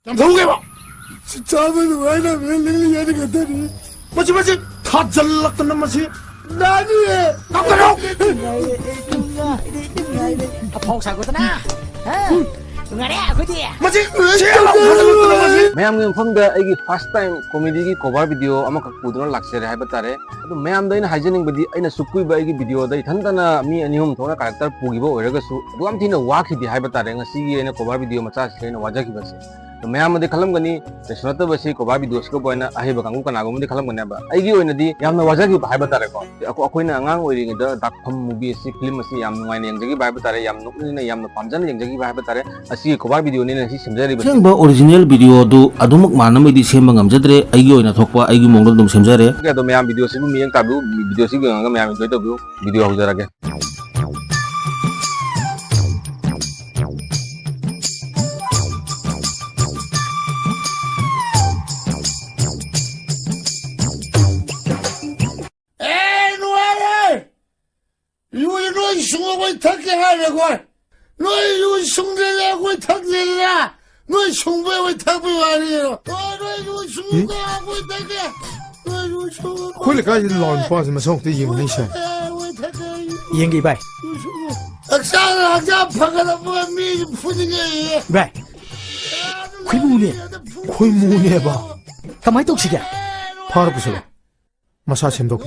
잠깐만 봐. 진짜면 왜나 왜 얘기 같다니. 뭐지 다 잘났던 맛이 나니에 깜짝이야. 폭사거든 응아래 그지 뭐지 왜 잘났던 맛이 मैम फंदा एगी first time comedy की कवर वीडियो अमक पुदन लाक्सेरे हाइबा तारे अदु मैम दैना हाइजेनिंग बदी अइना सुकुइ बा एगी वीडियो दै थंदना मी अनिहुम थोना कैरेक्टर पुगिबो ओरगसु अदु am thina वाखिदि हाइबा तारे ngasi gi ena cover video macha सेना वाजाखि बसे तो मैम मदे खलम गनी सुनत बसी cover video स्को बयना आहिबा कांगु कनागु मदे खलम गने बा एगी ओइनदि यामना वाजाखि हाइबा तारे को अखोइना अंगांग ओइरिंग द डाकफम मूवी असि फिल्म असि याम नुवाइना यंगजगी बाइबा तारे याम नुकनिना यामना पामजन यंगजगी बाइबा तारे असि cover video नि नसि सिमजरि बसी सेंबा ओरिजिनल वीडियो दु अदुमक मानमैदि सेंबा ngамजद्रे आइगी ओइना थोकपा आइगी मोंगदम दम सेमजारे के तो मैम वीडियो सिबु मियंग ताबु वीडियो सिबु अंगा मैम इन्जॉय तबु वीडियो हौजरागे 너희 숭어고 탁게 하려고 너희 숭대하고 탁게라 너희 숭배하고 탁배 아니에요 너희 숭배하고 탁게 너희 숭배 回来赶紧老人发什么时候得赢一下？赢几百 학자 파가다 뭐가 미 푸딩이 百亏不呢亏母呢吧？干嘛都吃的 바로 부슬러. 마사 쳔도.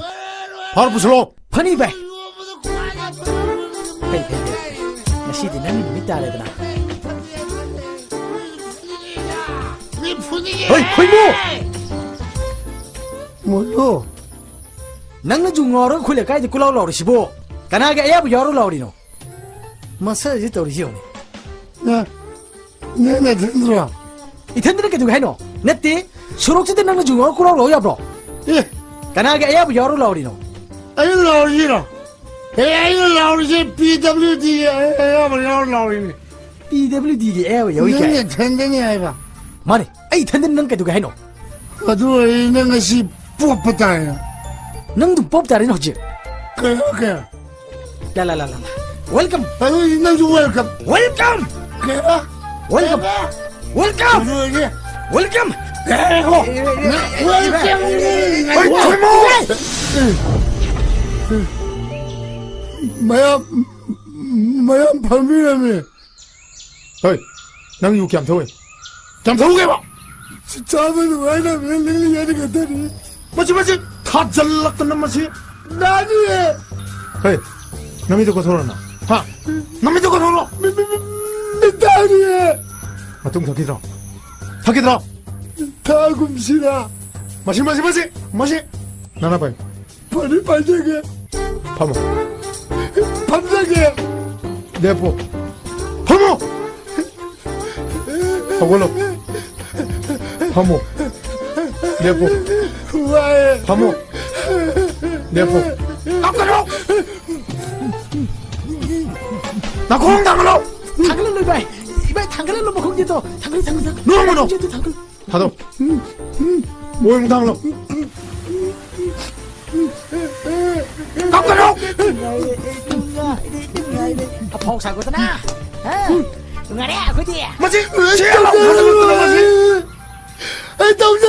바로 부슬러. พัน一百呸呸呸那是的那你没带来的呢 미 푸딩이 哎亏不 몰라. nang na jungoro khule kai de kulau lauri sibo kana ga ya bu yoro lauri no masa ji tori ji oni 내내 들어 ithendra ke du hai no nette surok de nang na jungoro kulau lauri ya bro 예 kana ga ya bu yoro lauri no 아유 나오지라 아유 나오지 BWD 아유 나오지 pwd ge ya yo yi 내내 kai 텐데니 아이가 mane ai thendra nang ke du hai no 어두 있는 것이 뽑았다요 nang du pop tare no ji 그래 la la la la welcome 아유 있는 중 웰컴 welcome 그래 welcome welcome 그래 welcome 웰컴 마야 밤이라며 어이, 낭 유기 안 더해. 잠깐만 봐 진짜면 왜나 왜 얘기 같다니 뭐지 다 잘났던 맛이 나니에 어이, 남이 듣고 돌아나. 하, 남이 저거 놀러 나니에 마tung 덕기들어. 덕기들어. 다금시라 마시. 나나 봐요. 발이 발작해 파모. 밤작해 내포. 파모. 파골로. 파모. 내포. 와에 파모. 내포. 깜짝이야 나 공당으로 당근 를 bai 이발 당근을 넘어 거기 또 당근 너무너. 당근 하도. 모형당로. 깜짝이야 폭사거든 응아래 그지 뭐지 왜 잘났던 맛이 아이 땀잘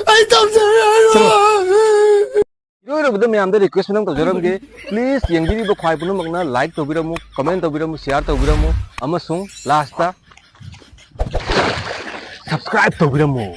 아이 땀잘 इरो बद मैम दे रिक्वेस्ट नंग तजरम के प्लीज यंगिरी बो खाइ पुन मगना लाइक तबिरमु कमेंट तबिरमु शेयर तबिरमु अमसुंग लास्ट ता सब्सक्राइब तबिरमु